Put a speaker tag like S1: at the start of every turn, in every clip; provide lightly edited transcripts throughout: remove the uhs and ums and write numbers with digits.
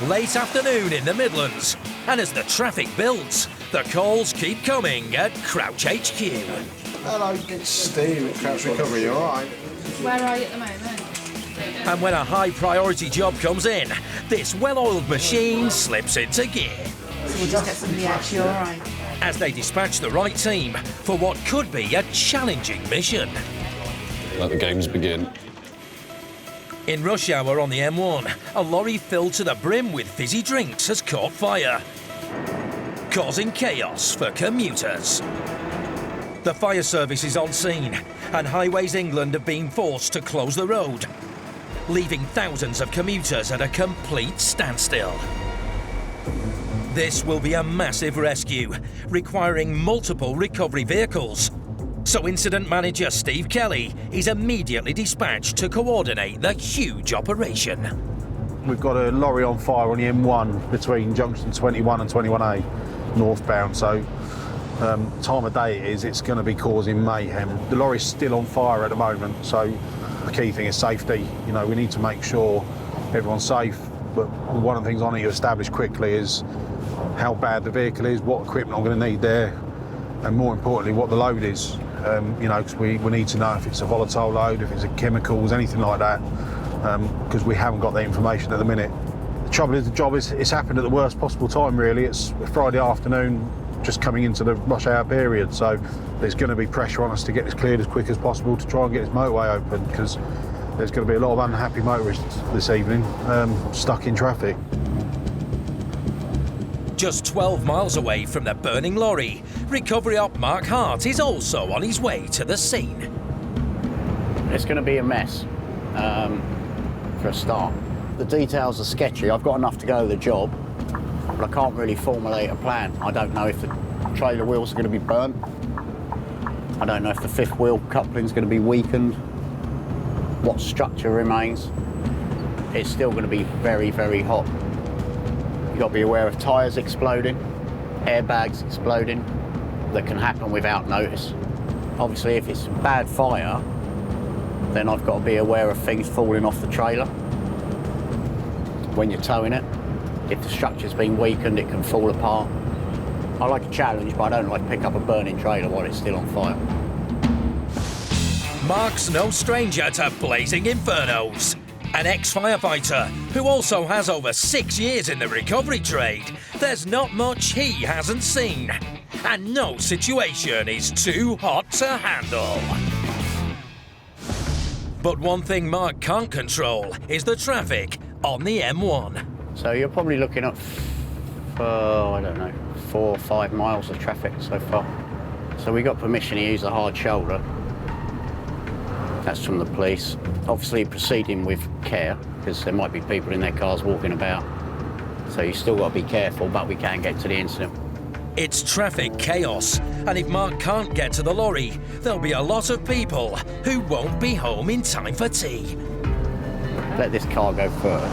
S1: Late afternoon in the Midlands, and as the traffic builds, the calls keep coming at Crouch HQ.
S2: Hello, it's Steve at Crouch Recovery, you alright?
S3: Where are you at the moment?
S1: And when a high priority job comes in, this well-oiled machine slips into gear.
S3: So we'll just get somebody out, you alright?
S1: As they dispatch the right team for what could be a challenging mission.
S4: Let the games begin.
S1: In rush hour on the M1, a lorry filled to the brim with fizzy drinks has caught fire, causing chaos for commuters. The fire service is on scene, and Highways England have been forced to close the road, leaving thousands of commuters at a complete standstill. This will be a massive rescue, requiring multiple recovery vehicles. So Incident Manager Steve Kelly is immediately dispatched to coordinate the huge operation.
S5: We've got a lorry on fire on the M1 between junction 21 and 21A, northbound, so time of day it's going to be causing mayhem. The lorry's still on fire at the moment, so the key thing is safety. You know, we need to make sure everyone's safe, but one of the things I need to establish quickly is how bad the vehicle is, what equipment I'm going to need there, and more importantly, what the load is. You know, because we need to know if it's a volatile load, if it's a chemicals, anything like that, because we haven't got that information at the minute. The trouble is, the job it's happened at the worst possible time, really. It's Friday afternoon, just coming into the rush hour period, so there's going to be pressure on us to get this cleared as quick as possible to try and get this motorway open, because there's going to be a lot of unhappy motorists this evening, stuck in traffic.
S1: Just 12 miles away from the burning lorry, recovery op Mark Hart is also on his way to the scene.
S6: It's going to be a mess, for a start. The details are sketchy. I've got enough to go to the job, but I can't really formulate a plan. I don't know if the trailer wheels are going to be burnt. I don't know if the fifth wheel coupling is going to be weakened, what structure remains. It's still going to be very, very hot. You've got to be aware of tyres exploding, airbags exploding, that can happen without notice. Obviously, if it's a bad fire, then I've got to be aware of things falling off the trailer when you're towing it. If the structure's been weakened, it can fall apart. I like a challenge, but I don't like to pick up a burning trailer while it's still on fire.
S1: Mark's no stranger to blazing infernos. An ex-firefighter who also has over 6 years in the recovery trade, there's not much he hasn't seen. And no situation is too hot to handle. But one thing Mark can't control is the traffic on the M1.
S6: So you're probably looking at, I don't know, 4 or 5 miles of traffic so far. So we got permission to use the hard shoulder. That's from the police. Obviously proceeding with care, because there might be people in their cars walking about. So you still got to be careful, but we can get to the incident.
S1: It's traffic chaos, and if Mark can't get to the lorry, there'll be a lot of people who won't be home in time for tea.
S6: Let this car go first,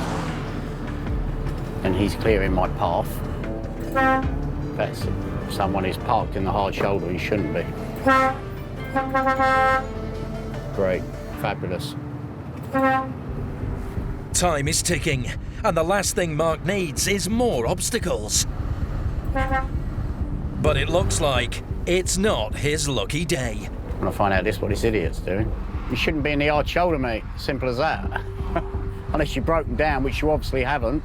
S6: and he's clearing my path. That's someone who's parked in the hard shoulder, he shouldn't be. Great, fabulous.
S1: Time is ticking, and the last thing Mark needs is more obstacles. But it looks like it's not his lucky day.
S6: When I find out this is what this idiot's doing. You shouldn't be in the hard shoulder, mate. Simple as that. Unless you've broken down, which you obviously haven't.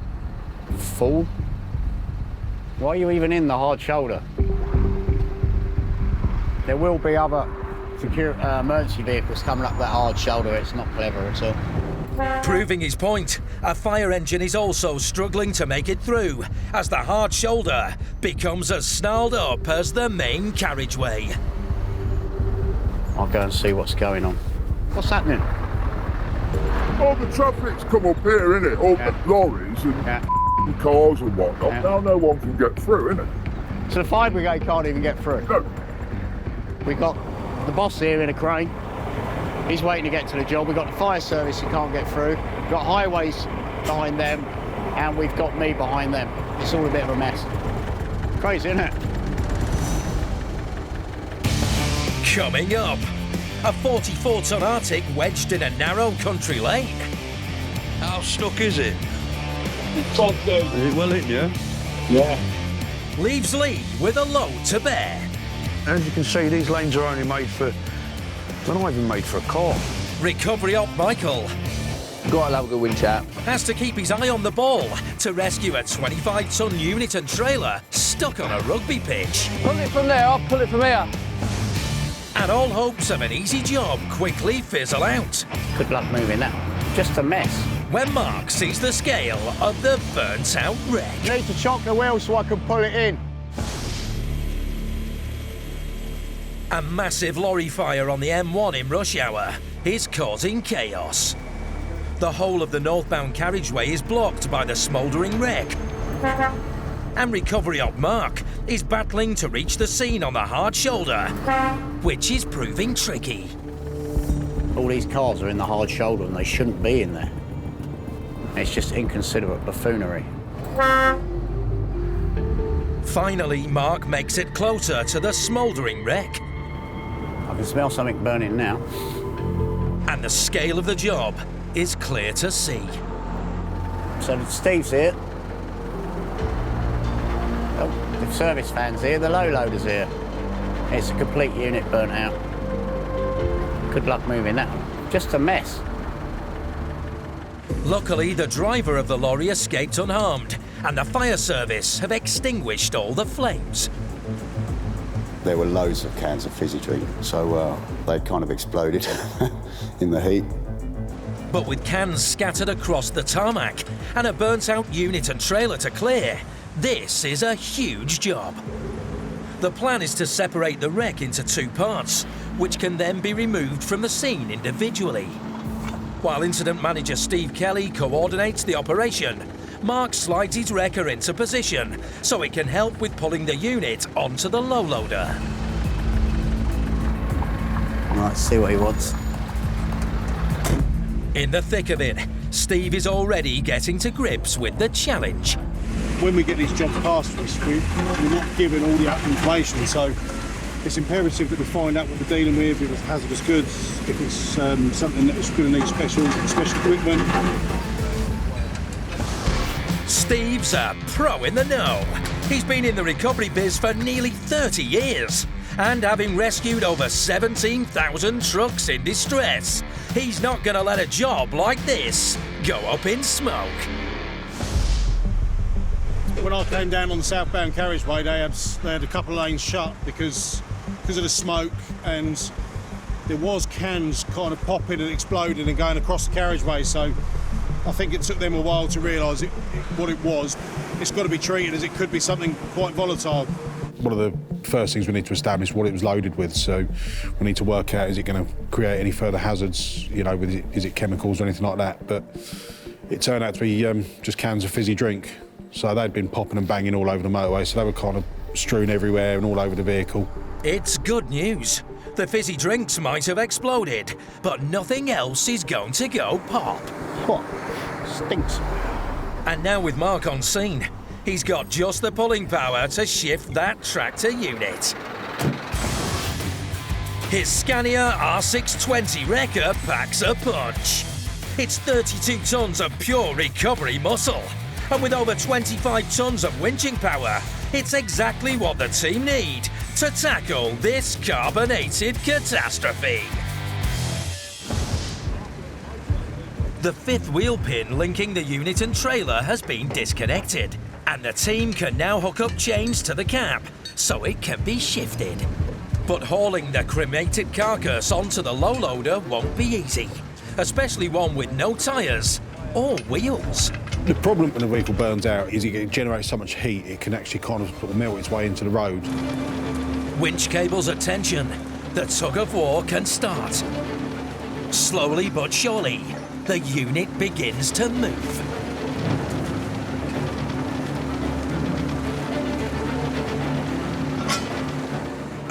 S6: Fool. Why are you even in the hard shoulder? There will be other emergency vehicles coming up that hard shoulder. It's not clever at all.
S1: Proving his point, a fire engine is also struggling to make it through as the hard shoulder becomes as snarled up as the main carriageway.
S6: I'll go and see what's going on. What's happening?
S7: All the traffic's come up here, innit? All the lorries and cars and whatnot.
S6: Yeah.
S7: Now no one can get through, innit?
S6: So the fire brigade can't even get through?
S7: No.
S6: We've got the boss here in a crane. He's waiting to get to the job. We've got the fire service who can't get through. We've got highways behind them, and we've got me behind them. It's all a bit of a mess. Crazy, isn't it?
S1: Coming up, a 44-ton Arctic wedged in a narrow country lane.
S4: How stuck is it?
S7: Is
S4: it well in, yeah?
S7: Yeah.
S1: Leaves Lee with a load to bear.
S4: As you can see, these lanes are only made for... They're not even made for a car.
S1: Recovery op Michael
S8: Got to have a good winch out.
S1: has to keep his eye on the ball to rescue a 25-ton unit and trailer stuck on a rugby pitch.
S8: Pull it from there, I'll pull it from here.
S1: And all hopes of an easy job quickly fizzle out
S6: Good luck moving that. Just a mess.
S1: when Mark sees the scale of the burnt-out wreck.
S6: Need to chock the wheel so I can pull it in.
S1: A massive lorry fire on the M1 in rush hour is causing chaos. The whole of the northbound carriageway is blocked by the smouldering wreck. And recovery op Mark is battling to reach the scene on the hard shoulder, which is proving tricky.
S6: All these cars are in the hard shoulder and they shouldn't be in there. It's just inconsiderate buffoonery.
S1: Finally, Mark makes it closer to the smouldering wreck.
S6: I can smell something burning now.
S1: And the scale of the job is clear to see.
S6: So Steve's here. Oh, the service van's here, the low loader's here. It's a complete unit burnt out. Good luck moving that. Just a mess.
S1: Luckily, the driver of the lorry escaped unharmed, and the fire service have extinguished all the flames.
S9: There were loads of cans of fizzy drink, so they kind of exploded in the heat.
S1: But with cans scattered across the tarmac and a burnt-out unit and trailer to clear, this is a huge job. The plan is to separate the wreck into two parts, which can then be removed from the scene individually. While incident manager Steve Kelly coordinates the operation, Mark slides his wrecker into position so it can help with pulling the unit onto the low loader.
S6: Right, see what he wants.
S1: In the thick of it, Steve is already getting to grips with the challenge.
S5: When we get these jobs past us, we're not given all the information, so it's imperative that we find out what we're dealing with, if it's hazardous goods, if it's something that's going to need special equipment.
S1: Steve's a pro in the know. He's been in the recovery biz for nearly 30 years. And having rescued over 17,000 trucks in distress, he's not going to let a job like this go up in smoke.
S5: When I came down on the southbound carriageway, they had a couple of lanes shut because of the smoke, and there was cans kind of popping and exploding and going across the carriageway, so I think it took them a while to realise what it was. It's got to be treated as it could be something quite volatile. One of the first things we need to establish what it was loaded with, so we need to work out, is it going to create any further hazards, you know, is it chemicals or anything like that, but it turned out to be just cans of fizzy drink. So they'd been popping and banging all over the motorway, so they were kind of strewn everywhere and all over the vehicle.
S1: It's good news. The fizzy drinks might have exploded, but nothing else is going to go pop.
S6: What? Stinks.
S1: And now with Mark on scene, he's got just the pulling power to shift that tractor unit. His Scania R620 wrecker packs a punch. It's 32 tons of pure recovery muscle. And with over 25 tons of winching power, it's exactly what the team need to tackle this carbonated catastrophe. The fifth wheel pin linking the unit and trailer has been disconnected, and the team can now hook up chains to the cap so it can be shifted. But hauling the cremated carcass onto the low loader won't be easy, especially one with no tyres or wheels.
S5: The problem when the vehicle burns out is it generates so much heat it can actually kind of melt its way into the road.
S1: Winch cables at tension, the tug of war can start. Slowly but surely, the unit begins to move.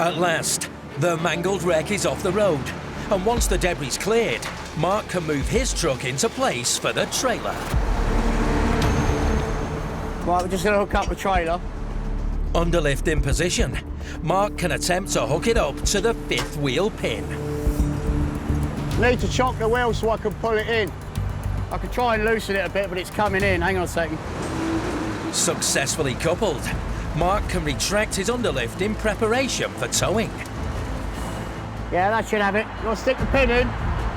S1: At last, the mangled wreck is off the road, and once the debris is cleared, Mark can move his truck into place for the trailer.
S6: Right, we're just going to hook up the trailer.
S1: Underlift in position, Mark can attempt to hook it up to the fifth wheel pin.
S6: Need to chock the wheel so I can pull it in. I could try and loosen it a bit, but it's coming in. Hang on a second.
S1: Successfully coupled, Mark can retract his underlift in preparation for towing.
S6: Yeah, that should have it. You want to stick the pin in?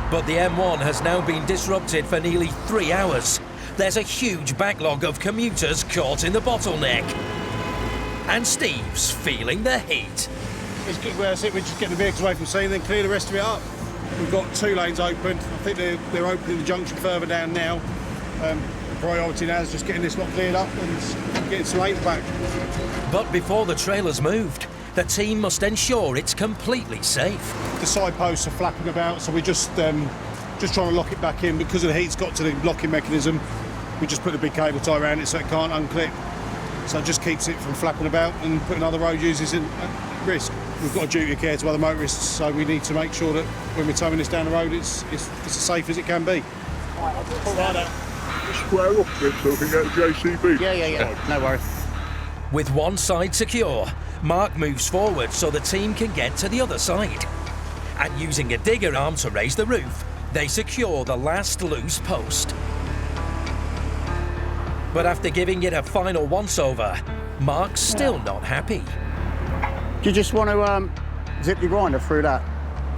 S1: But the M1 has now been disrupted for nearly 3 hours. There's a huge backlog of commuters caught in the bottleneck. And Steve's feeling the heat.
S5: That's it, we're just getting the vehicles away from the scene and then clear the rest of it up. We've got 2 lanes open. I think they're opening the junction further down now. The priority now is just getting this lot cleared up and getting some lanes back.
S1: But before the trailer's moved, the team must ensure it's completely safe.
S5: The side posts are flapping about, so we're just trying to lock it back in. Because of the heat's got to the locking mechanism, we just put a big cable tie around it so it can't unclip. So it just keeps it from flapping about and putting other road users at risk. We've got a duty of care to other motorists, so we need to make sure that when we're towing this down the road, it's as safe as it can be.
S7: Square up a bit so we can get the JCB.
S6: Yeah. No worries.
S1: With one side secure, Mark moves forward so the team can get to the other side. And using a digger arm to raise the roof, they secure the last loose post. But after giving it a final once-over, Mark's still not happy.
S6: Do you just want to zip your grinder through that?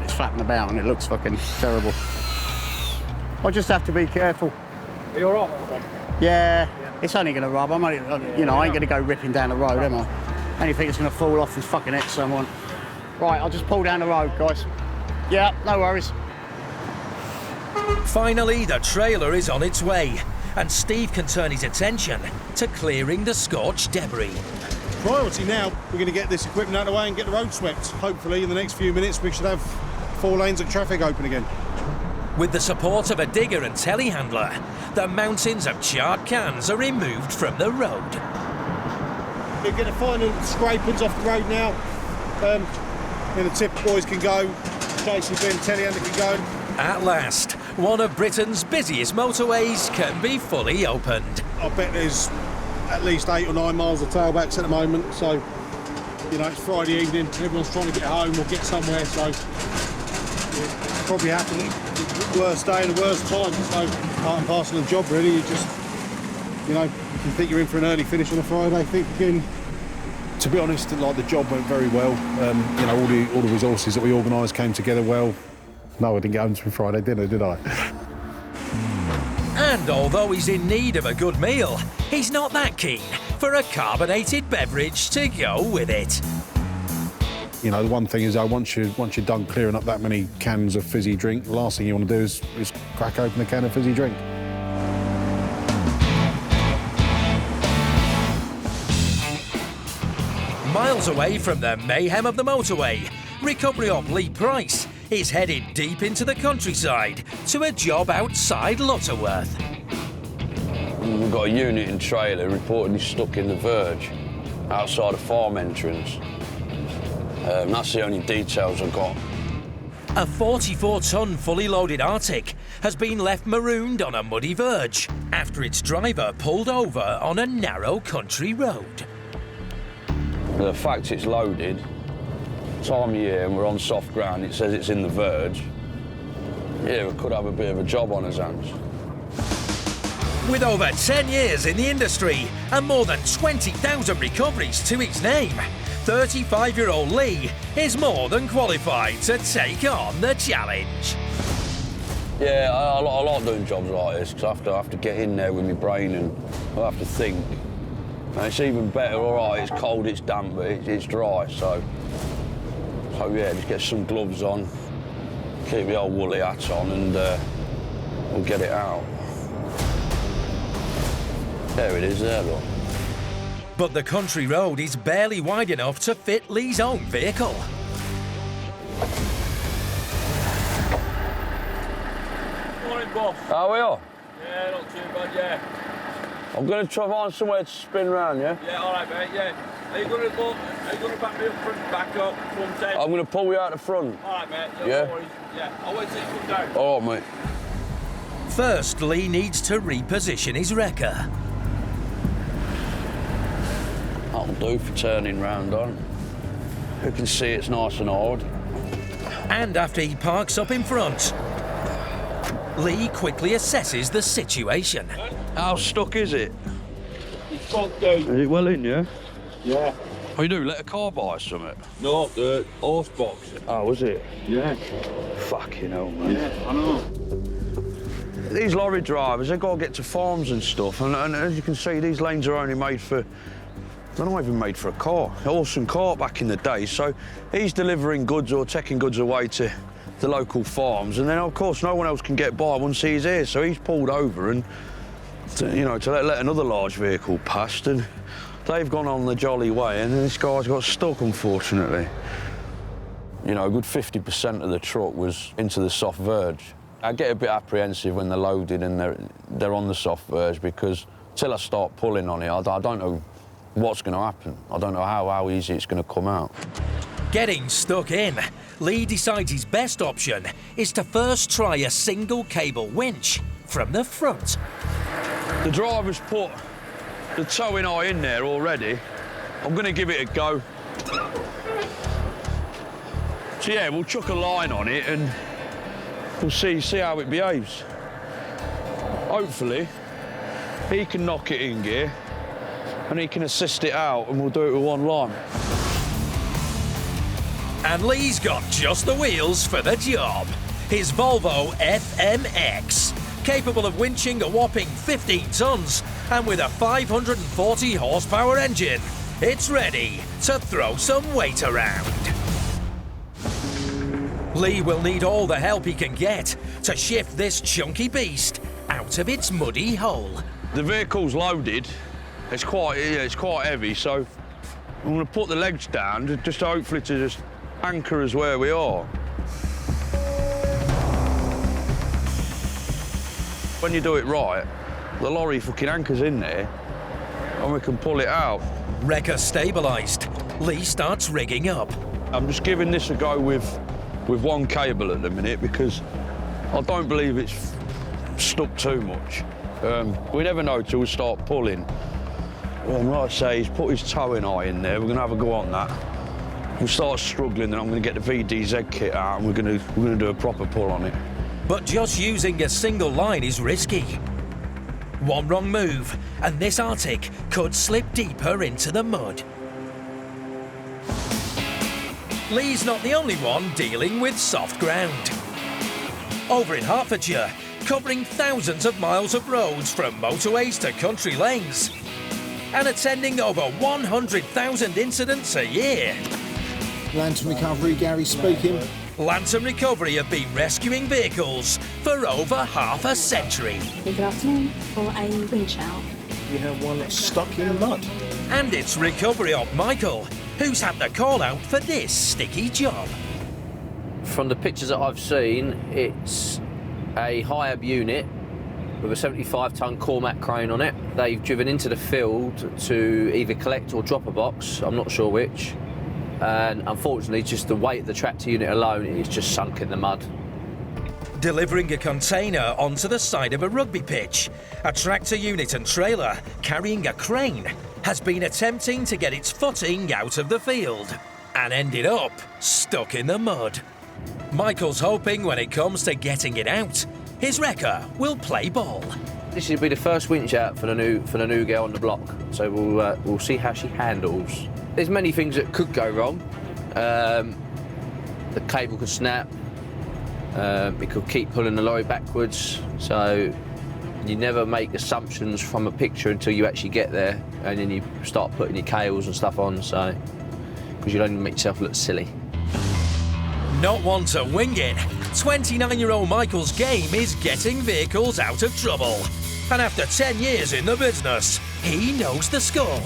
S6: It's flapping about and it looks fucking terrible. I just have to be careful.
S2: Are you all right?
S6: Yeah, it's only going to rub. I ain't going to go ripping down the road, am I? Anything that's going to fall off and fucking hit someone. Right, I'll just pull down the road, guys. Yeah, no worries.
S1: Finally, the trailer is on its way, and Steve can turn his attention to clearing the scorched debris.
S5: Priority now, we're going to get this equipment out of the way and get the road swept. Hopefully, in the next few minutes, we should have 4 lanes of traffic open again.
S1: With the support of a digger and telehandler, the mountains of charred cans are removed from the road.
S5: We're going to find the scrapings off the road now. Then the tip boys can go, JCB and telehandler can go.
S1: At last, one of Britain's busiest motorways can be fully opened.
S5: I bet there's at least 8 or 9 miles of tailbacks at the moment, so it's Friday evening, everyone's trying to get home or get somewhere, so it's probably happening the worst day and the worst time, so part and parcel of the job really. You just you think you're in for an early finish on a Friday, think again. To be honest, the job went very well. All the resources that we organised came together well. No, I didn't get home till Friday dinner, did I?
S1: And although he's in need of a good meal, he's not that keen for a carbonated beverage to go with it.
S5: The one thing is, once you're done clearing up that many cans of fizzy drink, the last thing you want to do is crack open a can of fizzy drink.
S1: Miles away from the mayhem of the motorway, recovery op Lee Price is headed deep into the countryside to a job outside Lutterworth.
S8: We've got a unit and trailer reportedly stuck in the verge outside a farm entrance. That's the only details I've got.
S1: A 44-ton fully loaded Arctic has been left marooned on a muddy verge after its driver pulled over on a narrow country road.
S8: The fact it's loaded, time of year and we're on soft ground, it says it's in the verge. Yeah, we could have a bit of a job on his hands.
S1: With over 10 years in the industry and more than 20,000 recoveries to his name, 35-year-old Lee is more than qualified to take on the challenge.
S8: Yeah, I like doing jobs like this because I have to get in there with my brain and I have to think. And it's even better, all right, it's cold, it's damp, but it's dry, so yeah, just get some gloves on, keep the old woolly hat on and we'll get it out. There it is there, look.
S1: But the country road is barely wide enough to fit Lee's own vehicle.
S10: Morning, boss.
S8: How are you?
S10: Yeah, not too bad, yeah.
S8: I'm going to try to find somewhere to spin round, yeah?
S10: Yeah, all right, mate, yeah. Are you going to back me up front, back up, front end?
S8: I'm going to pull you out the front.
S10: All right, mate.
S8: Yeah?
S10: No worries. Yeah, I'll wait till you come down.
S8: All right, mate.
S1: First, Lee needs to reposition his wrecker.
S8: That'll do for turning round on. You can see it's nice and hard.
S1: And after he parks up in front, Lee quickly assesses the situation.
S8: How stuck is it?
S10: It's bogged down.
S8: Is it well in, yeah?
S10: Yeah.
S8: Oh, you do let a car buy something?
S10: No, the horse box.
S8: Oh, was it?
S10: Yeah.
S8: Fucking hell, man.
S10: Yeah, I know.
S8: These lorry drivers, they've got to get to farms and stuff, and as you can see, these lanes are only made for... They're not even made for a car. Horse and cart back in the day, so he's delivering goods or taking goods away to the local farms, and then, of course, no one else can get by once he's here, so he's pulled over and, to let another large vehicle past, and they've gone on the jolly way, and this guy's got stuck, unfortunately. You know, a good 50% of the truck was into the soft verge. I get a bit apprehensive when they're loaded and they're on the soft verge, because till I start pulling on it, I don't know what's going to happen. I don't know how easy it's going to come out.
S1: Getting stuck in, Lee decides his best option is to first try a single cable winch from the front.
S8: The driver's put the towing eye in there already. I'm going to give it a go. So yeah, we'll chuck a line on it and we'll see how it behaves. Hopefully, he can knock it in gear and he can assist it out, and we'll do it with one line.
S1: And Lee's got just the wheels for the job. His Volvo FMX, capable of winching a whopping 15 tons and with a 540 horsepower engine, it's ready to throw some weight around. Lee will need all the help he can get to shift this chunky beast out of its muddy hole.
S8: The vehicle's loaded. It's quite heavy, so I'm going to put the legs down just hopefully to just anchor us where we are. When you do it right, the lorry fucking anchors in there and we can pull it out.
S1: Wrecker stabilised, Lee starts rigging up.
S8: I'm just giving this a go with one cable at the minute because I don't believe it's stuck too much. We never know till we start pulling. And like I say, he's put his towing eye in there. We're going to have a go on that. We'll start struggling, then I'm going to get the VDZ kit out and we're going to do a proper pull on it.
S1: But just using a single line is risky. One wrong move, and this Arctic could slip deeper into the mud. Lee's not the only one dealing with soft ground. Over in Hertfordshire, covering thousands of miles of roads from motorways to country lanes, and attending over 100,000 incidents a year.
S2: Lantern Recovery, Gary speaking.
S1: Lantern Recovery have been rescuing vehicles for over half a century.
S11: Good afternoon. For a winch out.
S2: We have one stuck in the mud.
S1: And it's recovery op Michael, who's had the call out for this sticky job.
S12: From the pictures that I've seen, it's a high-ab unit with a 75-ton Cormac crane on it. They've driven into the field to either collect or drop a box, I'm not sure which. And unfortunately, just the weight of the tractor unit alone is just sunk in the mud.
S1: Delivering a container onto the side of a rugby pitch, a tractor unit and trailer carrying a crane has been attempting to get its footing out of the field and ended up stuck in the mud. Michael's hoping when it comes to getting it out, his wrecker will play ball.
S12: This will be the first winch out for the new girl on the block, so we'll see how she handles. There's many things that could go wrong. The cable could snap. It could keep pulling the lorry backwards. So you never make assumptions from a picture until you actually get there, and then you start putting your cables and stuff on. So because you'll only make yourself look silly.
S1: Not one to wing it, 29-year-old Michael's game is getting vehicles out of trouble. And after 10 years in the business, he knows the score.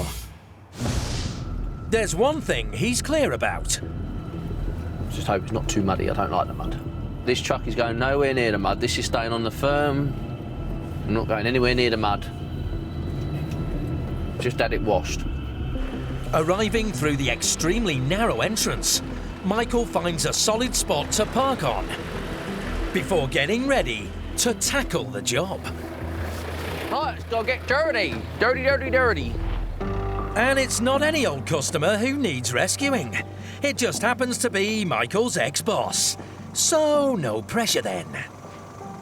S1: There's one thing he's clear about.
S12: Just hope it's not too muddy. I don't like the mud. This truck is going nowhere near the mud. This is staying on the firm. I'm not going anywhere near the mud. Just had it washed.
S1: Arriving through the extremely narrow entrance, Michael finds a solid spot to park on before getting ready to tackle the job.
S12: Right, let's go get dirty. Dirty, dirty, dirty.
S1: And it's not any old customer who needs rescuing. It just happens to be Michael's ex-boss. So no pressure then.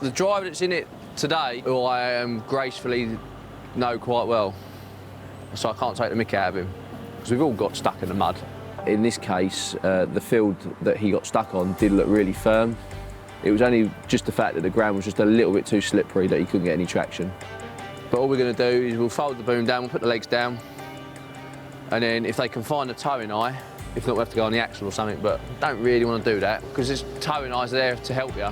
S12: The driver that's in it today, who I gracefully know quite well, so I can't take the mick out of him, because we've all got stuck in the mud. In this case, the field that he got stuck on did look really firm. It was only just the fact that the ground was just a little bit too slippery that he couldn't get any traction. But all we're going to do is we'll fold the boom down, we'll put the legs down, and then if they can find the towing eye, if not, we have to go on the axle or something, but don't really want to do that, because this towing eye's there to help you.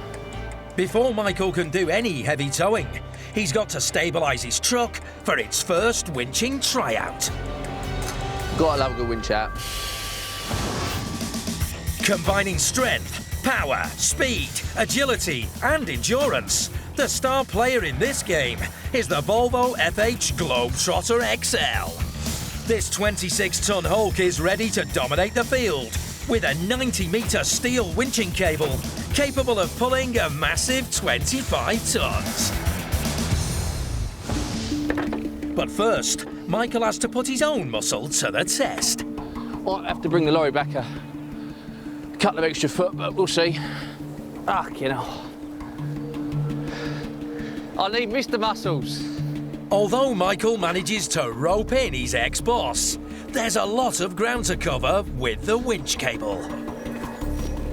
S1: Before Michael can do any heavy towing, he's got to stabilise his truck for its first winching tryout.
S12: Gotta love a good winch out.
S1: Combining strength, power, speed, agility and endurance, the star player in this game is the Volvo FH Globetrotter XL. This 26-ton Hulk is ready to dominate the field with a 90-metre steel winching cable capable of pulling a massive 25 tons. But first, Michael has to put his own muscle to the test.
S12: Might have to bring the lorry back a couple of extra foot, but we'll see. You know. I need Mr. Muscles.
S1: Although Michael manages to rope in his ex-boss, there's a lot of ground to cover with the winch cable.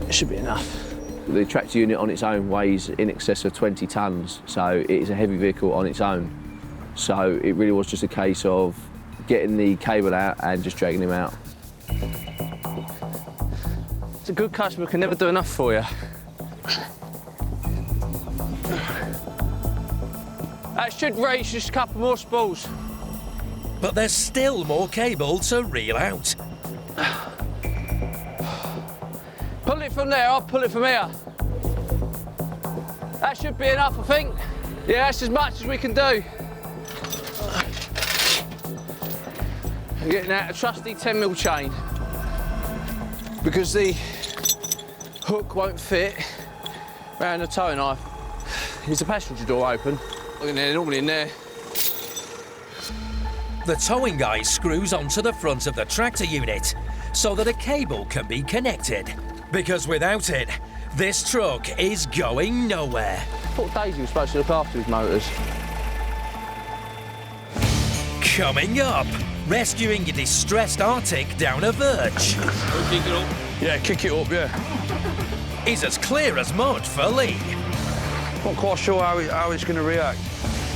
S12: It should be enough. The tractor unit on its own weighs in excess of 20 tonnes, so it is a heavy vehicle on its own. So it really was just a case of getting the cable out and just dragging him out. It's a good customer, can never do enough for you. That should reach just a couple more spools.
S1: But there's still more cable to reel out.
S12: Pull it from there, I'll pull it from here. That should be enough, I think. Yeah, that's as much as we can do. I'm getting out a trusty 10mm chain because the hook won't fit around the towing eye. Is the passenger door open? Look in there, normally in there.
S1: The towing guy screws onto the front of the tractor unit so that a cable can be connected. Because without it, this truck is going nowhere.
S12: I thought Daisy was supposed to look after his motors.
S1: Coming up, rescuing a distressed Arctic down a verge.
S10: Kick it up.
S8: Yeah, kick it up, yeah.
S1: Is as clear as mud for Lee.
S8: Not quite sure how it's going to react.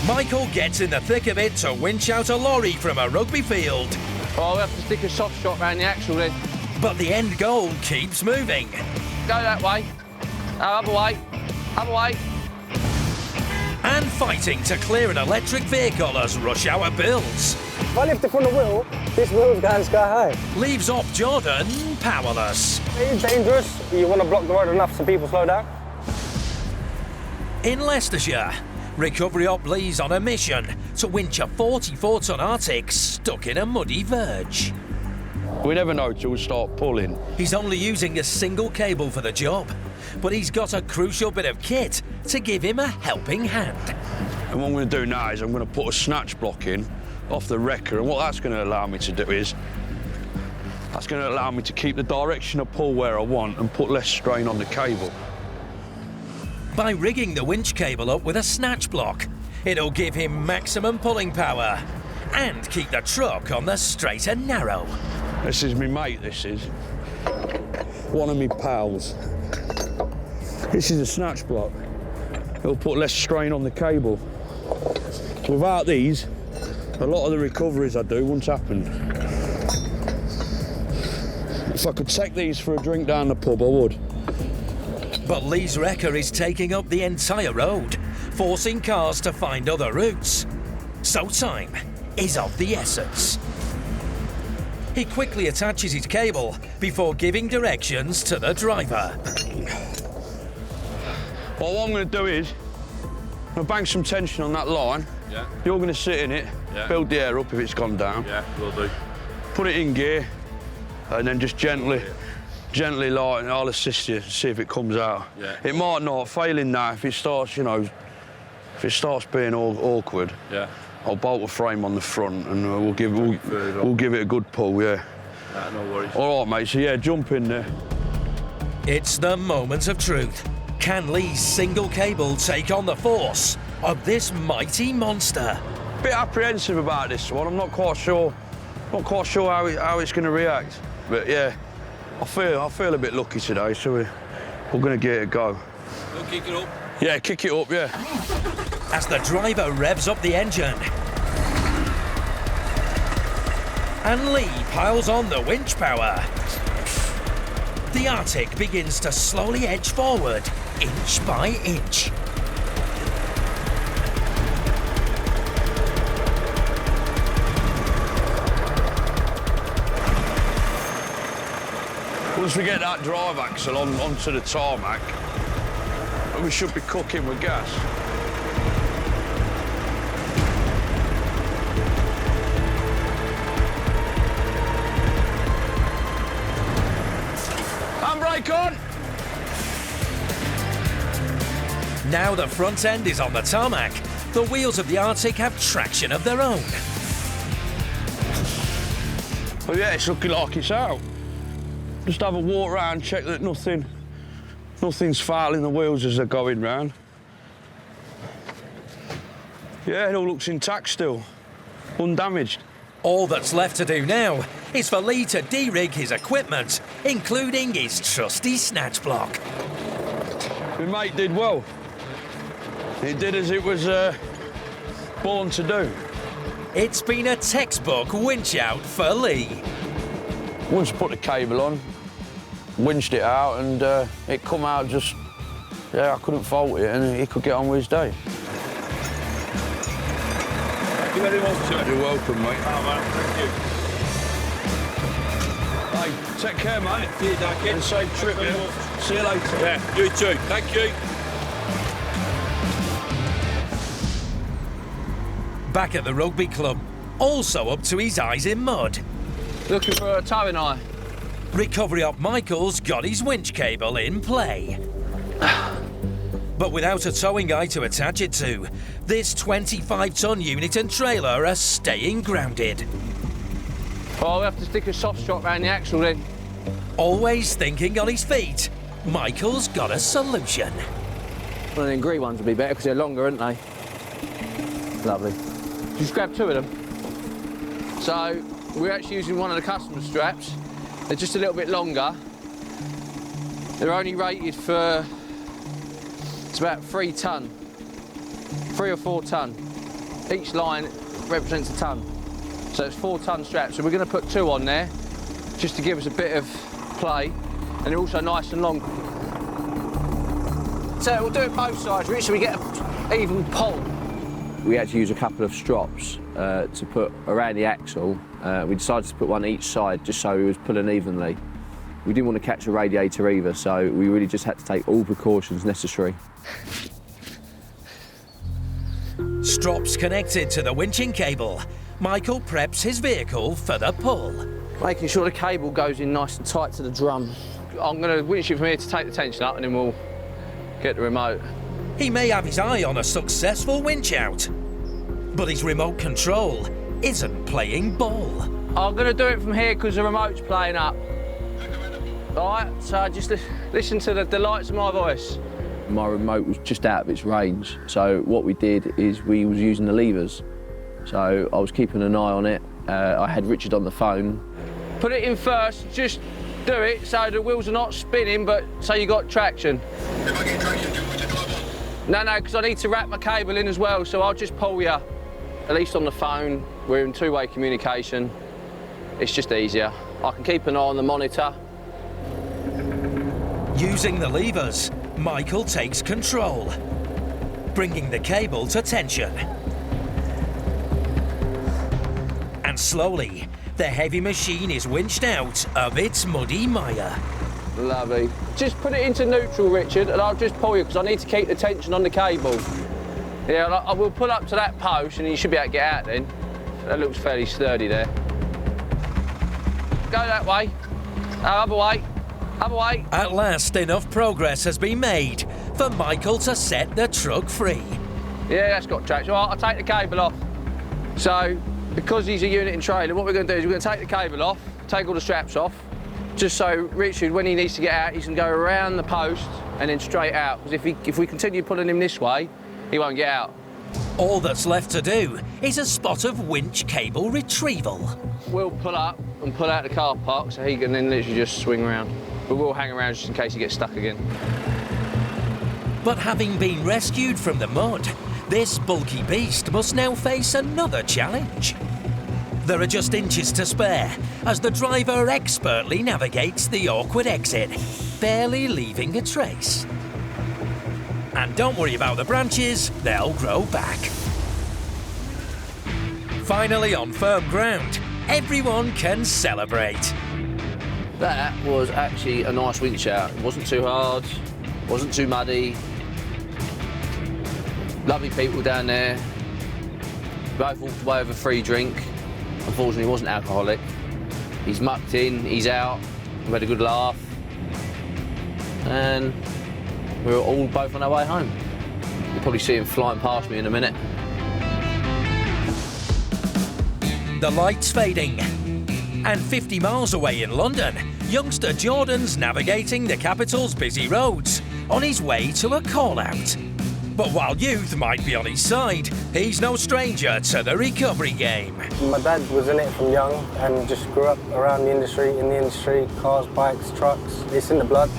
S1: Michael gets in the thick of it to winch out a lorry from a rugby field.
S12: Oh, we'll have to stick a soft shot round the axle then.
S1: But the end goal keeps moving.
S12: Go that way. No, other way. Other way.
S1: And fighting to clear an electric vehicle as rush hour builds.
S13: If I lift it from the wheel, this wheel's going sky high.
S1: Leaves Op Jordan powerless.
S13: It's dangerous. You want to block the road enough so people slow down.
S1: In Leicestershire, recovery op Lee's on a mission to winch a 44-ton Arctic stuck in a muddy verge.
S8: We never know till we start pulling.
S1: He's only using a single cable for the job, but he's got a crucial bit of kit to give him a helping hand.
S8: And what I'm going to do now is I'm going to put a snatch block in off the wrecker, and what that's going to allow me to do is that's going to allow me to keep the direction of pull where I want and put less strain on the cable.
S1: By rigging the winch cable up with a snatch block, it'll give him maximum pulling power and keep the truck on the straight and narrow.
S8: This is me mate, this is. One of me pals. This is a snatch block. It'll put less strain on the cable. Without these, a lot of the recoveries I do wouldn't happen. If I could take these for a drink down the pub, I would.
S1: But Lee's wrecker is taking up the entire road, forcing cars to find other routes. So time is of the essence. He quickly attaches his cable before giving directions to the driver.
S8: Well, what I'm going to do is, I'm going to bang some tension on that line.
S10: Yeah.
S8: You're going to sit in it, build the air up if it's gone down.
S10: Yeah, will do.
S8: Put it in gear, and then just gently light, and I'll assist you, see if it comes out.
S10: Yeah.
S8: It might not. Failing that, if it starts, if it starts being awkward, I'll bolt a frame on the front, and we'll give it a good pull. Yeah.
S10: No worries.
S8: All right, mate. So yeah, jump in there.
S1: It's the moment of truth. Can Lee's single cable take on the force of this mighty monster?
S8: Bit apprehensive about this one. I'm not quite sure how it's going to react. But yeah, I feel a bit lucky today, so we're going to give it a go.
S10: We'll kick it up.
S8: Yeah, kick it up, yeah.
S1: As the driver revs up the engine and Lee piles on the winch power, the Arctic begins to slowly edge forward, inch by inch.
S8: Once we get that drive axle onto the tarmac, we should be cooking with gas. Handbrake on!
S1: Now the front end is on the tarmac. The wheels of the Arctic have traction of their own.
S8: Well, yeah, it's looking like it's out. Just have a walk round, check that nothing's fouling the wheels as they're going round. Yeah, it all looks intact still, undamaged.
S1: All that's left to do now is for Lee to de-rig his equipment, including his trusty snatch block.
S8: My mate did well. He did as it was born to do.
S1: It's been a textbook winch out for Lee.
S8: Once you put the cable on, winched it out, and it come out just, yeah, I couldn't fault it, and he could get on with his day.
S10: Thank you very much, sir.
S8: You're welcome, mate.
S10: Oh, man, thank you.
S8: Hey, take care, mate.
S10: See you, Duncan.
S8: And safe trip, yeah. See you later.
S10: Yeah, you too. Thank you.
S1: Back at the rugby club, also up to his eyes in mud.
S12: Looking for a towing eye.
S1: Recovery op Michael's got his winch cable in play. But without a towing eye to attach it to, this 25-ton unit and trailer are staying grounded.
S12: Oh, we have to stick a soft strap around the axle then.
S1: Always thinking on his feet, Michael's got a solution.
S12: One of them green ones would be better because they're longer, aren't they? Lovely. Just grab two of them. So, we're actually using one of the custom straps. They're just a little bit longer. They're only rated for, it's about 3 ton, 3 or 4 ton. Each line represents a ton. So it's 4 ton straps. So we're going to put 2 on there, just to give us a bit of play. And they're also nice and long. So we'll do it both sides, Rich, so we get an even pull. We actually use a couple of strops to put around the axle. We decided to put one each side just so it was pulling evenly. We didn't want to catch a radiator either, so we really just had to take all precautions necessary.
S1: Strops connected to the winching cable, Michael preps his vehicle for the pull.
S12: Making sure the cable goes in nice and tight to the drum. I'm going to winch it from here to take the tension up and then we'll get the remote.
S1: He may have his eye on a successful winch out, but his remote control isn't playing ball.
S12: I'm going to do it from here because the remote's playing up. All right, so just listen to the delights of my voice. My remote was just out of its range, so what we did is we was using the levers. So I was keeping an eye on it. I had Richard on the phone. Put it in first, just do it so the wheels are not spinning, but so you got traction.
S7: If I get traction, do you want to drive off?
S12: No, because I need to wrap my cable in as well, so I'll just pull you. At least on the phone, we're in two-way communication. It's just easier. I can keep an eye on the monitor.
S1: Using the levers, Michael takes control, bringing the cable to tension. And slowly, the heavy machine is winched out of its muddy mire.
S12: Lovely. Just put it into neutral, Richard, and I'll just pull you because I need to keep the tension on the cable. Yeah, I will pull up to that post and you should be able to get out then. That looks fairly sturdy there. Go that way. No, other way. Other way.
S1: At last, enough progress has been made for Michael to set the truck free.
S12: Yeah, that's got traction. All right, I'll take the cable off. So, because he's a unit and trailer, what we're going to do is we're going to take the cable off, take all the straps off, Just so Richard, when he needs to get out, he can go around the post and then straight out. Because if we continue pulling him this way, he won't get out.
S1: All that's left to do is a spot of winch cable retrieval.
S12: We'll pull up and pull out the car park so he can then literally just swing around. But we'll hang around just in case he gets stuck again.
S1: But having been rescued from the mud, this bulky beast must now face another challenge. There are just inches to spare as the driver expertly navigates the awkward exit, barely leaving a trace. And don't worry about the branches, they'll grow back. Finally on firm ground, everyone can celebrate.
S12: That was actually a nice winch out. It wasn't too hard, wasn't too muddy. Lovely people down there. Both walked away with a free drink. Unfortunately, he wasn't alcoholic. He's mucked in, he's out, we had a good laugh. And we were all both on our way home. You'll probably see him flying past me in a minute.
S1: The light's fading. And 50 miles away in London, youngster Jordan's navigating the capital's busy roads on his way to a call-out. But while youth might be on his side, he's no stranger to the recovery game.
S13: My dad was in it from young and just grew up around the industry, cars, bikes, trucks. It's in the blood.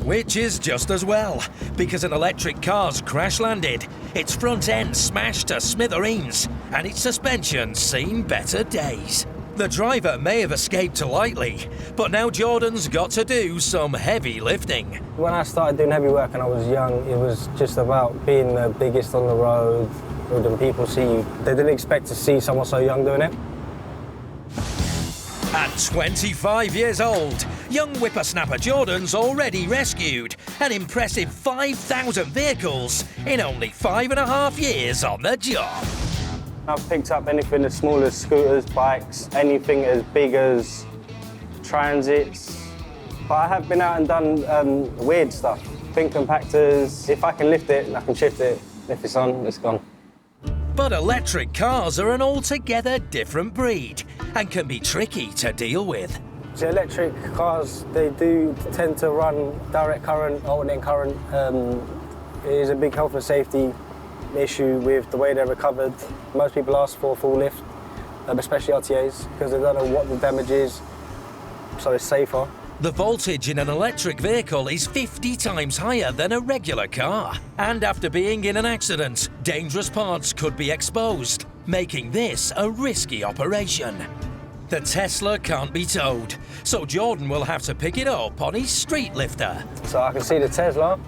S1: Which is just as well, because an electric car's crash-landed, its front end smashed to smithereens, and its suspension seen better days. The driver may have escaped lightly, but now Jordan's got to do some heavy lifting.
S13: When I started doing heavy work and I was young, it was just about being the biggest on the road. When people see you, they didn't expect to see someone so young doing it.
S1: At 25 years old, young whippersnapper Jordan's already rescued an impressive 5,000 vehicles in only 5.5 years on the job.
S13: I've picked up anything as small as scooters, bikes, anything as big as transits. But I have been out and done weird stuff. Think compactors. If I can lift it, I can shift it. If it's on, it's gone.
S1: But electric cars are an altogether different breed and can be tricky to deal with.
S13: So electric cars, they do tend to run direct current, alternating current. It is a big health and safety issue with the way they're recovered. Most people ask for a full lift, especially RTAs, because they don't know what the damage is, so it's safer.
S1: The voltage in an electric vehicle is 50 times higher than a regular car. And after being in an accident, dangerous parts could be exposed, making this a risky operation. The Tesla can't be towed, so Jordan will have to pick it up on his street lifter.
S13: So I can see the Tesla.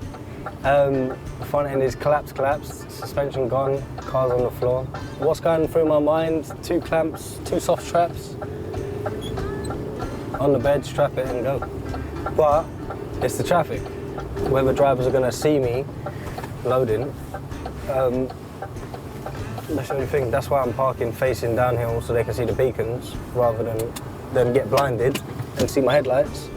S13: The front end is collapsed, suspension gone, car's on the floor. What's going through my mind? 2 clamps, 2 soft straps. On the bed, strap it and go. But it's the traffic. Whether drivers are going to see me loading, that's the only thing. That's why I'm parking facing downhill so they can see the beacons rather than them get blinded and see my headlights.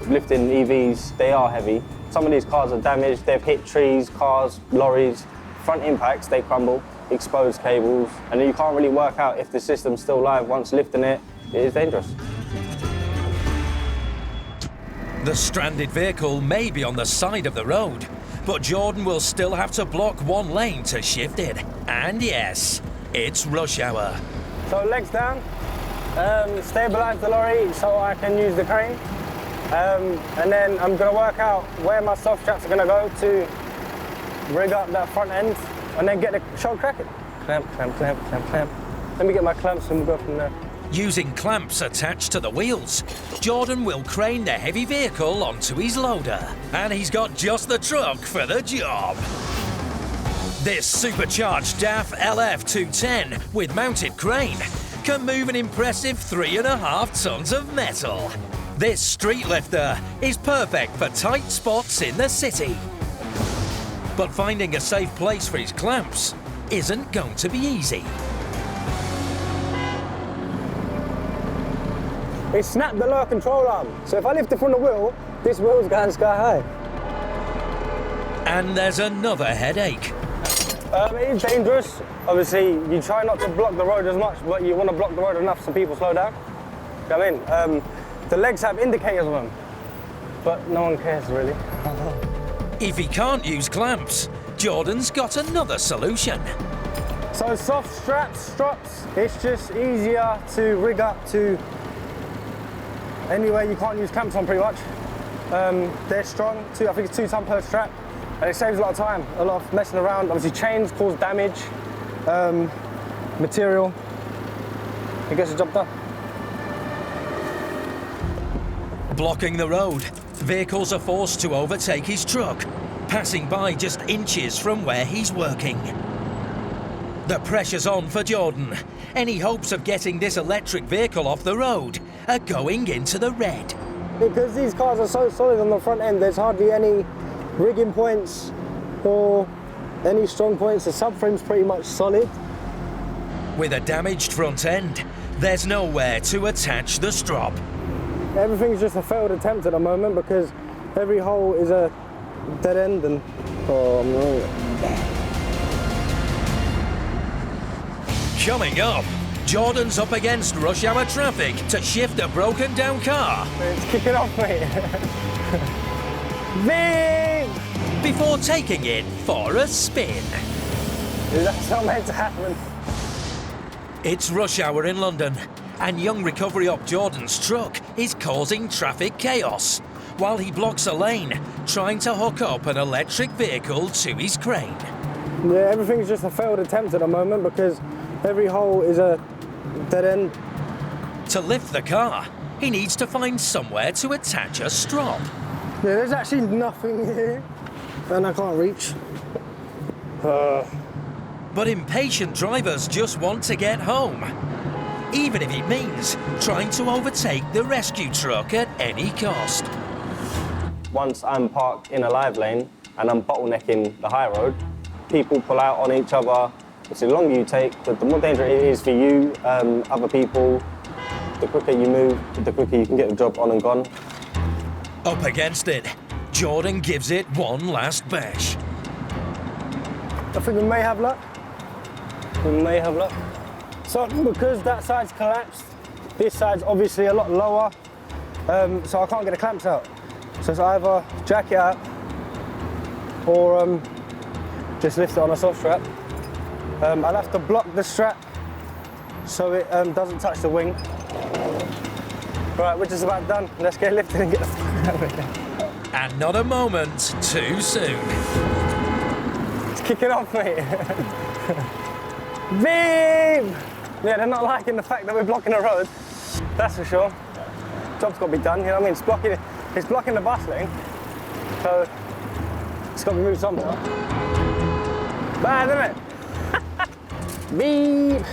S13: Lifting EVs, they are heavy. Some of these cars are damaged, they've hit trees, cars, lorries. Front impacts, they crumble, exposed cables, and you can't really work out if the system's still live. Once lifting it, it is dangerous.
S1: The stranded vehicle may be on the side of the road, but Jordan will still have to block one lane to shift it. And yes, it's rush hour.
S13: So legs down, stabilise the lorry so I can use the crane. And then I'm going to work out where my soft straps are going to go to rig up that front end and then get the show cracking. Clamp, clamp, clamp, clamp, clamp. Let me get my clamps and we'll go from there.
S1: Using clamps attached to the wheels, Jordan will crane the heavy vehicle onto his loader. And he's got just the truck for the job. This supercharged DAF LF210 with mounted crane can move an impressive 3.5 tons of metal. This street lifter is perfect for tight spots in the city. But finding a safe place for his clamps isn't going to be easy.
S13: It snapped the lower control arm, so if I lift it from the wheel, this wheel's going sky high.
S1: And there's another headache.
S13: It is dangerous. Obviously, you try not to block the road as much, but you want to block the road enough so people slow down. You know what I mean? The legs have indicators on them, but no one cares really.
S1: If he can't use clamps, Jordan's got another solution.
S13: So soft straps, it's just easier to rig up to anywhere you can't use clamps on pretty much. They're strong, I think it's 2 ton per strap, and it saves a lot of time, a lot of messing around. Obviously chains cause damage, material, it gets the job done.
S1: Blocking the road, vehicles are forced to overtake his truck, passing by just inches from where he's working. The pressure's on for Jordan. Any hopes of getting this electric vehicle off the road are going into the red.
S13: Because these cars are so solid on the front end, there's hardly any rigging points or any strong points. The subframe's pretty much solid.
S1: With a damaged front end, there's nowhere to attach the strop.
S13: Everything's just a failed attempt at the moment because every hole is a dead end and... Oh, no.
S1: Coming up, Jordan's up against rush hour traffic to shift a broken down car.
S13: It's kicking off, mate. Big!
S1: Before taking it for a spin.
S13: That's not meant to happen.
S1: It's rush hour in London, and young recovery op Jordan's truck is causing traffic chaos while he blocks a lane, trying to hook up an electric vehicle to his crane.
S13: Yeah, everything's just a failed attempt at the moment because every hole is a dead end.
S1: To lift the car, he needs to find somewhere to attach a strop.
S13: Yeah, there's actually nothing here, and I can't reach.
S1: But impatient drivers just want to get home, even if it means trying to overtake the rescue truck at any cost.
S13: Once I'm parked in a live lane and I'm bottlenecking the high road, people pull out on each other. The longer you take, the more dangerous it is for you, other people. The quicker you move, the quicker you can get the job on and gone.
S1: Up against it, Jordan gives it one last bash.
S13: I think we may have luck. So because that side's collapsed, this side's obviously a lot lower, so I can't get the clamps out. So it's either jack it up or just lift it on a soft strap. I'll have to block the strap so it doesn't touch the wing. Right, we're just about done. Let's get lifted and get the fuck out of here.
S1: And not a moment too soon.
S13: It's kicking off, mate. Beep! Yeah, they're not liking the fact that we're blocking the road. That's for sure. Job's got to be done, you know what I mean? It's blocking the bus lane, so it's got to be moved somewhere. Bad, isn't it? Beep!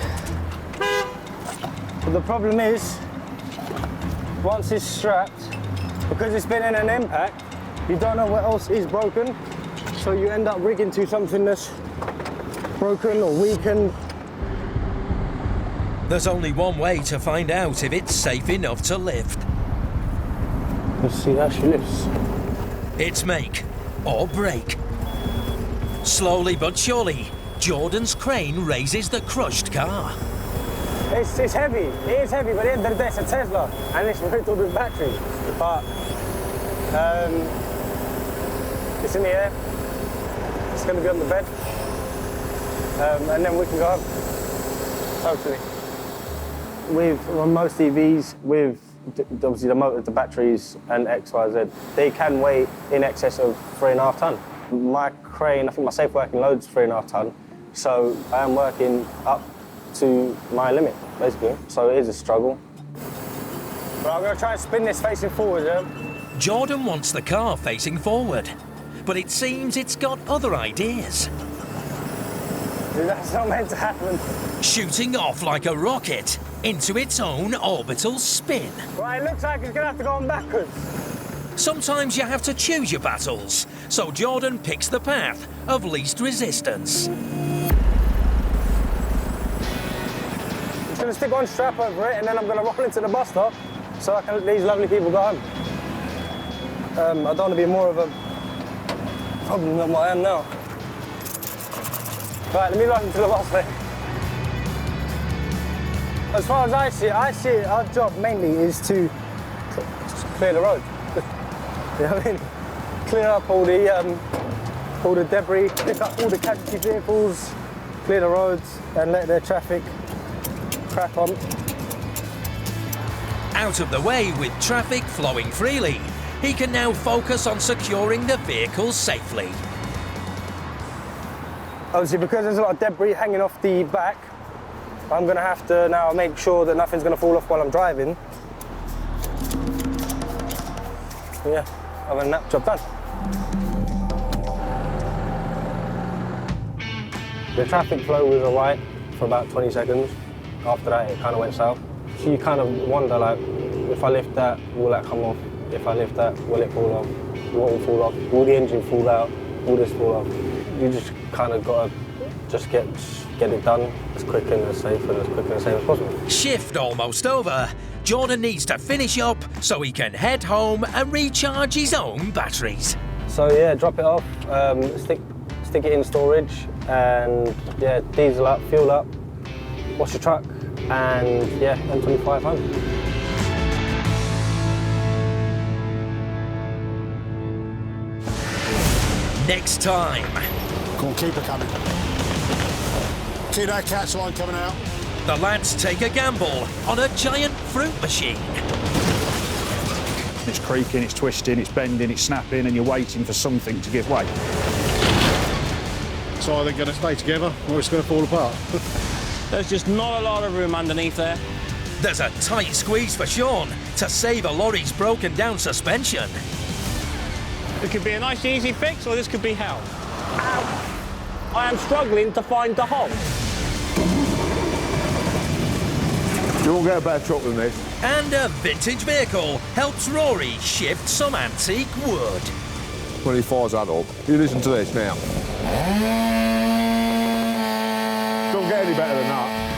S13: But the problem is, once it's strapped, because it's been in an impact, you don't know what else is broken, so you end up rigging to something that's broken or weakened.
S1: There's only one way to find out if it's safe enough to lift.
S13: Let's see how she lifts.
S1: It's make or break. Slowly but surely, Jordan's crane raises the crushed car.
S13: It's heavy, it is heavy, but at the end of the day it's a Tesla and it's riddled with batteries. But it's in the air, it's going to be on the bed, and then we can go home, hopefully. With most EVs, with obviously the motor, the batteries and X, Y, Z, they can weigh in excess of 3.5 tonne. My crane, I think my safe working load's 3.5 tonne, so I am working up to my limit, basically. So it is a struggle. But I'm going to try and spin this facing forward, yeah?
S1: Jordan wants the car facing forward, but it seems it's got other ideas.
S13: Dude, that's not meant to happen.
S1: Shooting off like a rocket into its own orbital spin.
S13: Right, it looks like it's going to have to go on backwards.
S1: Sometimes you have to choose your battles, so Jordan picks the path of least resistance.
S13: I'm going to stick one strap over it and then I'm going to roll into the bus stop so I can let these lovely people go home. I don't want to be more of a problem than what I am now. Right, let me roll into the bus then. As far as I see it, our job mainly is to clear the road. You know what I mean? Clear up all the debris, pick up all the casualty vehicles, clear the roads, and let their traffic crack on.
S1: Out of the way with traffic flowing freely, he can now focus on securing the vehicles safely.
S13: Obviously, because there's a lot of debris hanging off the back, I'm going to have to now make sure that nothing's going to fall off while I'm driving. Yeah, other than that, job done. The traffic flow was alright for about 20 seconds. After that, it kind of went south. So you kind of wonder, like, if I lift that, will that come off? If I lift that, will it fall off? What will fall off? Will the engine fall out? Will this fall off? You just kind of got to just get it done as quick and as safe and as quick and as safe as possible.
S1: Shift almost over. Jordan needs to finish up so he can head home and recharge his own batteries.
S13: So yeah, drop it off, stick it in storage, and yeah, diesel up, fuel up, wash the truck, and yeah, M25 home.
S1: Next time.
S5: Go on, keep it coming. Keep that catch line coming out.
S1: The lads take a gamble on a giant fruit machine.
S4: It's creaking, it's twisting, it's bending, it's snapping, and you're waiting for something to give way.
S5: It's either going to stay together or it's going to fall apart.
S14: There's just not a lot of room underneath there.
S1: There's a tight squeeze for Sean to save a lorry's broken down suspension.
S14: It could be a nice easy fix, or this could be hell. Ow! I am struggling to find the hole.
S7: You won't get a better truck than this.
S1: And a vintage vehicle helps Rory shift some antique wood.
S7: When he fires that up, you listen to this now. Don't get any better than that.